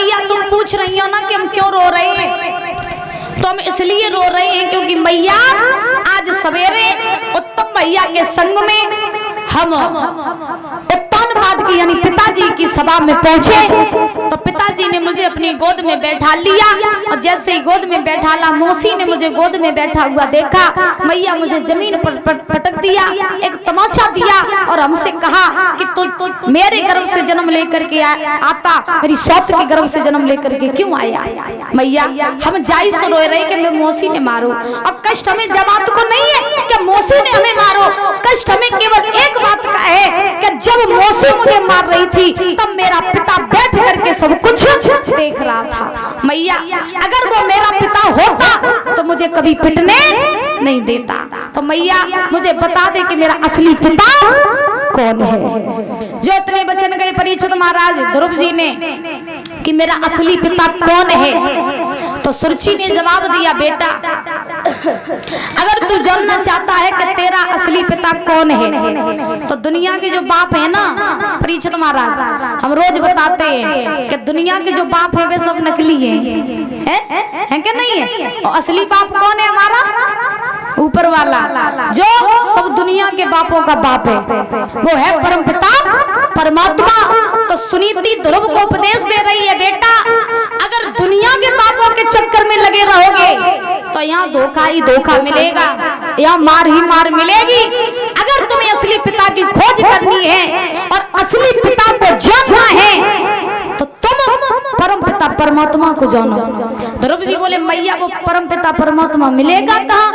मैया तुम पूछ रही हो ना कि हम क्यों रो रहे हैं, तो हम इसलिए रो रहे हैं क्योंकि मैया आज सवेरे उत्तम भैया के संग में हम उत्तानपाद की यानी पिताजी की सभा में पहुंचे। तो पिताजी ने मुझे अपनी गोद में बैठा लिया और जैसे ही गोद में बैठाला, मौसी ने मुझे गोद में बैठा हुआ देखा, मैया मुझे जमीन पर पटक दिया, एक तमाचा दिया और हमसे कहा कि तो मेरे गर्भ से जन्म लेकर के आता, मेरी सौत के गर्भ से जन्म लेकर के क्यों आया। मैया हम जाई सो रोए रहे कि मैं मौसी ने मारो, अब कष्ट हमें जमात को नहीं है कि मौसी ने हमें मारो, कष्ट हमें केवल एक बात का है कि जब मौसी मुझे मार रही थी तब मेरा पिता बैठ करके सब कुछ देख रहा था। मैया अगर वो मेरा पिता होता तो मुझे कभी पिटने नहीं देता। तो मैया मुझे बता दे कि मेरा असली पिता कौन है। जो इतने वचन गए परीक्षित महाराज ध्रुव जी ने कि मेरा असली पिता कौन है, तो सुरची ने जवाब दिया, बेटा अगर तू जानना चाहता है कि तेरा असली पिता कौन है तो दुनिया के जो बाप है ना परीक्षित महाराज, हम रोज बताते हैं कि दुनिया के जो बाप है वे सब नकली हैं क्या नहीं है, और असली बाप कौन है हमारा ऊपर वाला, जो सब दुनिया के बापों का बाप है, वो है परमपिता परमात्मा। तो सुनीति ध्रुव को उपदेश दे रही है, बेटा अगर दुनिया के बापों के चक्कर में लगे रहोगे तो यहाँ धोखा ही धोखा मिलेगा, यहाँ मार ही मार मिलेगी। अगर तुम्हें असली पिता की खोज करनी है और असली पिता को जानना है तो तुम परम पिता परमात्मा को जानो। ध्रुव जी बोले, मैया वो परम पिता परमात्मा मिलेगा कहाँ?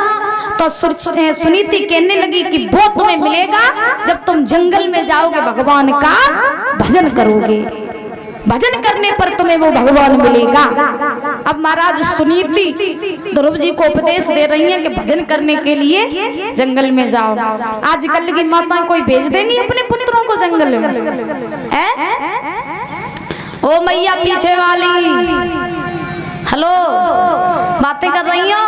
तो सुनीति कहने लगी कि वो तुम्हें मिलेगा जब तुम जंगल में जाओगे, भगवान का भजन करोगे, भजन करने पर तुम्हें वो भगवान मिलेगा। अब महाराज सुनीति ध्रुव जी को उपदेश दे रही हैं कि भजन करने के लिए जंगल में जाओ। आजकल की माताएं कोई भेज देंगी अपने पुत्रों को जंगल में? ओ मैया पीछे वाली, हेलो बातें कर रही हो?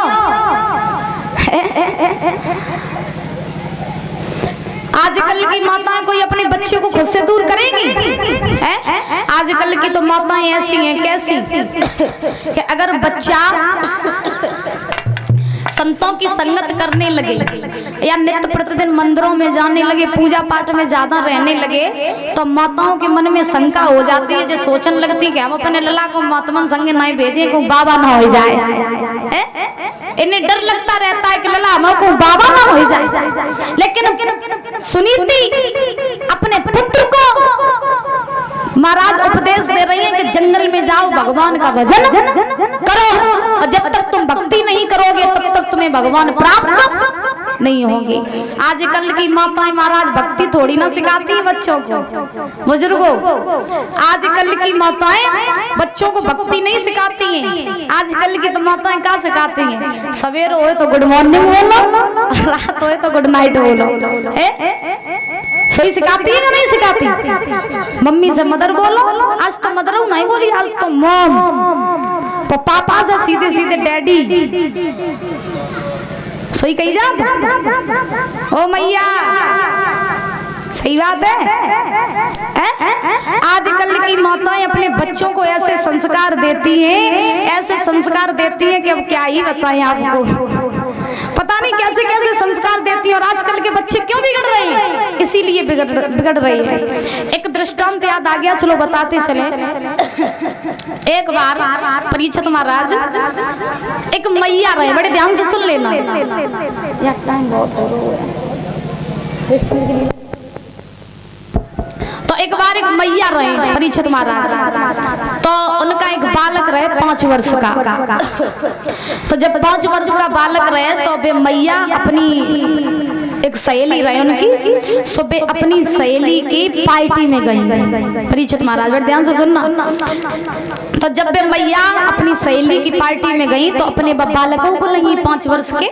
आजकल की माताएं कोई अपने बच्चे को खुद से दूर करेंगी? आजकल की तो माताएं ऐसी हैं, कैसी कि अगर बच्चा संतों की संगत करने लगे या नित्य प्रतिदिन मंदिरों में जाने लगे, पूजा पाठ में ज्यादा रहने लगे, तो माताओं के मन में शंका हो जाती है, जो सोचने लगती है कि हम अपने लला को महात्मन संगे नहीं भेजे, को बाबा ना हो जाए। इन्हें डर लगता रहता है कि लला हमको बाबा ना हो जाए। लेकिन सुनीति अपने पुत्र को महाराज उपदेश दे रही है कि जंगल में जाओ, भगवान का भजन करो, और जब तक तुम भक्ति नहीं करोगे तब तक तुम्हें भगवान प्राप्त नहीं होंगे। आजकल की माताएं महाराज भक्ति थोड़ी ना सिखाती है बच्चों को, बुजुर्गों। आजकल की माताएं बच्चों को भक्ति नहीं सिखाती हैं। आजकल की तो माताएं क्या सिखाती हैं? सवेरे होए तो गुड मॉर्निंग बोलो, रात होए तो गुड नाइट बोलो। सही सिखाती है या नहीं सिखाती? मम्मी से मदर बोलो, आज तो मदर नहीं बोली, आज तो मॉम। पापा से सीधे सीधे डैडी। सही कही जा ओ मैया, सही बात है। आजकल की माताएं अपने बच्चों को ऐसे संस्कार देती हैं, ऐसे संस्कार देती हैं कि अब क्या ही बताएं आपको। पता नहीं कैसे कैसे संस्कार देती हैं, और आजकल के बच्चे क्यों बिगड़ रहे हैं? इसीलिए बिगड़ रही है। एक दृष्टांत याद आ गया, चलो बताते चले। एक बार परीक्षित महाराज एक मैया रहे, बड़े ध्यान से सुन लेना, टाइम बहुत हो रहा है। तो एक बार एक मैया रहे परीक्षित महाराज, तो उनका एक बालक रहे 5 वर्ष का। तो जब 5 वर्ष का बालक रहे तो वे मैया अपनी एक सहेली रहे उनकी, सुबह अपनी सहेली की पार्टी में गई। परीक्षित महाराज बड़े ध्यान से सुनना। तो जब वे मैया अपनी सहेली की पार्टी में गई तो अपने बालकों को नहीं, 5 वर्ष के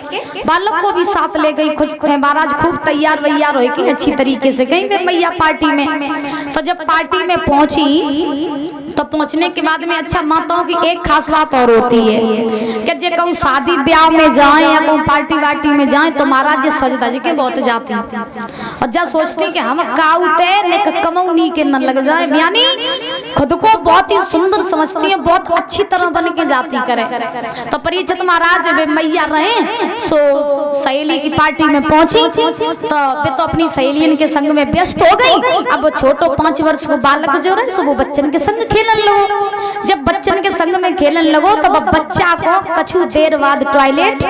बालक को भी साथ ले गई। खुद महाराज खूब तैयार वैयार हो की अच्छी तरीके से गई वे मैया पार्टी में। तो जब पार्टी में पहुंची तो पहुंचने के बाद में अच्छा माताओं की एक खास बात और होती है कि जे कहूँ शादी ब्याह में जाए या कहूँ पार्टी वार्टी में जाए तो महाराज जी सज धज के बहुत जाती और जा सोचती कि हम काउते ने कमौनी के न लग जाए, यानी खुद को बहुत ही सुंदर समझती है, बहुत अच्छी तरह बन के जाती करे। तो परीक्षित महाराज वे मैया रहे सो सहेली की पार्टी में पहुंची तो वे तो अपनी सहेलियन के संग में व्यस्त हो गई। अब वो छोटो 5 वर्ष को बालक जो रहे सो वो बच्चन के संग खेलन लगो। जब बच्चन के संग में खेलन लगो तो बच्चा को कछु देर बाद टॉयलेट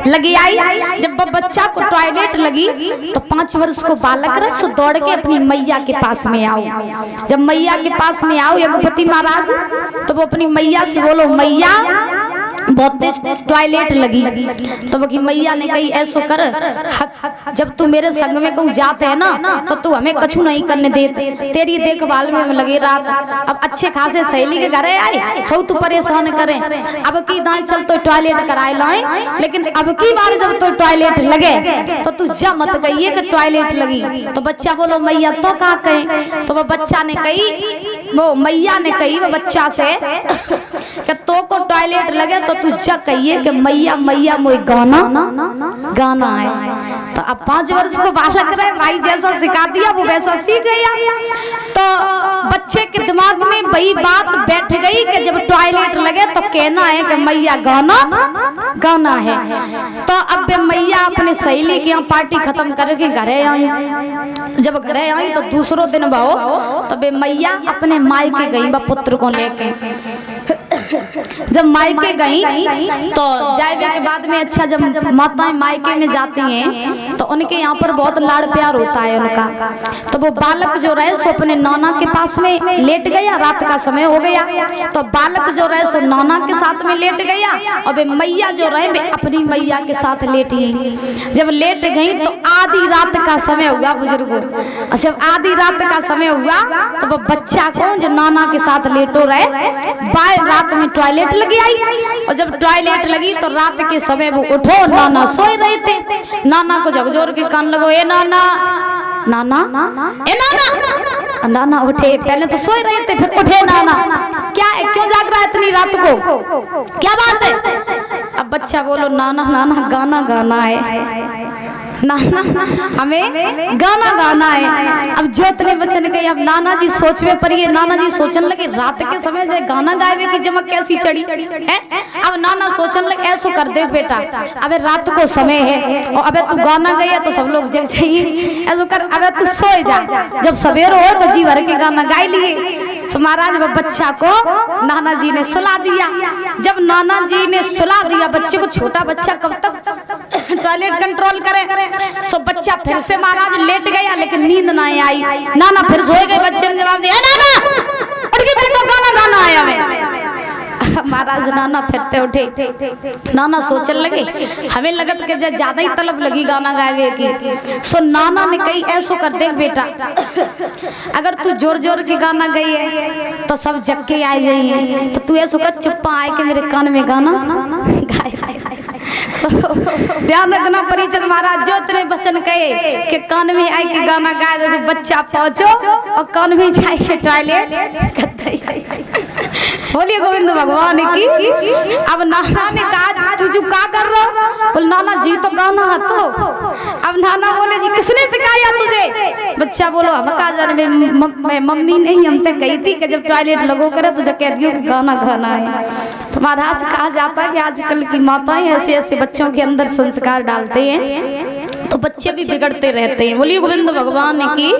लगी आई। जब बच्चा को टॉयलेट लगी तो 5 वर्ष को बालक रहे सो दौड़ के अपनी मैया के पास में आओ। जब मैया के पास में आओ यज्ञपति महाराज तो वो अपनी मैया से बोलो मैया बहुत तेज टॉयलेट लगी। तो वो की मैया ने कही ऐसो कर जब तू मेरे संग में कहूँ जाते है ना तो तू हमें कछु नहीं करने देते, तेरी देखभाल में लगे रात। अब अच्छे खासे सहेली के घरे आए सो तू परेशान करे। अब की दाई चल तो टॉयलेट कराए लाए, लेकिन अब की बार जब तो टॉयलेट लगे तो तू जा मत कहिए कि टॉयलेट लगी। तो बच्चा बोलो मैया तो का कहे। तो वो बच्चा ने कही वो मैया ने कही वो बच्चा से कि तो को टॉयलेट लगे तो तू जा कहिए कि मैया मैया मोई गाना गाना है। तो अब 5 वर्ष को बालक रहे भाई जैसा सिखा दिया वो वैसा सीख गया। तो बच्चे के दिमाग में वही बात बैठ गई कि जब टॉयलेट लगे तो कहना है कि मैया गाना गाना है। तो अब मैया अपने सहेली के यहाँ पार्टी खत्म करके घरे आई। जब घरे आई तो दूसरो दिन बहु तो बे मैया अपने मायके गई बा पुत्र को लेके। जब मायके गई तो जाए के बाद में अच्छा जब माताएं मायके में जाती हैं तो उनके यहाँ पर बहुत लाड़ प्यार होता है उनका। तो वो बालक जो रहे सो अपने नाना के पास में लेट गया, रात का समय हो गया। तो बालक जो रहे सो नाना के साथ में लेट गया और वे मैया जो रहे वे अपनी मैया के साथ लेटी। जब लेट गई तो आधी रात का समय हुआ बुजुर्गों। जब आधी रात का समय हुआ तो वो बच्चा को जो नाना के साथ लेटो रहे रात में टॉयलेट लगी आई। और जब टॉयलेट लगी तो रात के समय वो उठो, नाना सोए रहे थे। नाना को झकझोर के कान लगो ए नाना नाना ए नाना। नाना उठे, पहले तो सोए रहे थे फिर उठे नाना। क्या है, क्यों जाग रहा है इतनी रात को, क्या बात है। अब बच्चा बोलो नाना नाना गाना गाना है, नाना हमें गाना गाना है। अब जो इतने बच्चे ने कही अब नाना जी सोचवे पर ये नाना जी सोचन लगे रात के समय जो गाना गावे की जमक कैसी चढ़ी है। अब नाना सोचन लगे ऐसो कर दे बेटा अबे रात को समय है और अबे तू गाना गया तो सब लोग जग जाइए, ऐसो कर अबे तू सोए जा, जब सवेरे हो तो जी भर के गाना गाय लिए। तो महाराज वो बच्चा को नाना जी ने सुला दिया। जब नाना जी ने सुला दिया बच्चे को, छोटा बच्चा कब तक टॉयलेट कंट्रोल करे। सो बच्चा फिर से महाराज लेट गया लेकिन नींद ना आई। नाना फिर सोए गए, बच्चे ने जवाब दिया नाना उठ के बैठो गाना गाना है हमें। महाराज नाना फिरते उठे। नाना सोचने लगे हमें लगत के ज्यादा ही तलब लगी गाना गावे की। सो नाना ने कही ऐसो कर देख बेटा अगर तू जोर जोर के गाना गई है तो सब जग के आ जाइए, तो तू ऐसो कर चुप्पा आए के मेरे कान में गाना गाए। ध्यान रखना परिचय महाराज जो इतने बचन कहे कि कान में आए के गाना गाए जैसे बच्चा पहुंचो और कान में जाए के टॉयलेट। बोलिए गोविंद भगवान की। अब नाना ने कहा तू जो का कर रहा हो, बोल नाना जी तो गाना है। तो अब नाना बोले जी किसने सिखाया तुझे। बच्चा बोलो हम कहा जाने मेरी मम्मी नहीं हम तो कही थी कि जब टॉयलेट लगो करे तो कह दियो कि गाना गाना है। तो महाराज कहा जाता है कि आजकल की माताएं ऐसे ऐसे बच्चों के अंदर संस्कार डालते हैं तो बच्चे भी बिगड़ते रहते हैं। बोलिए गोविंद भगवान की।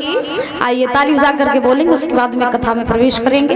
आइए ताली बजा करके बोलेंगे, उसके बाद में कथा में प्रवेश करेंगे।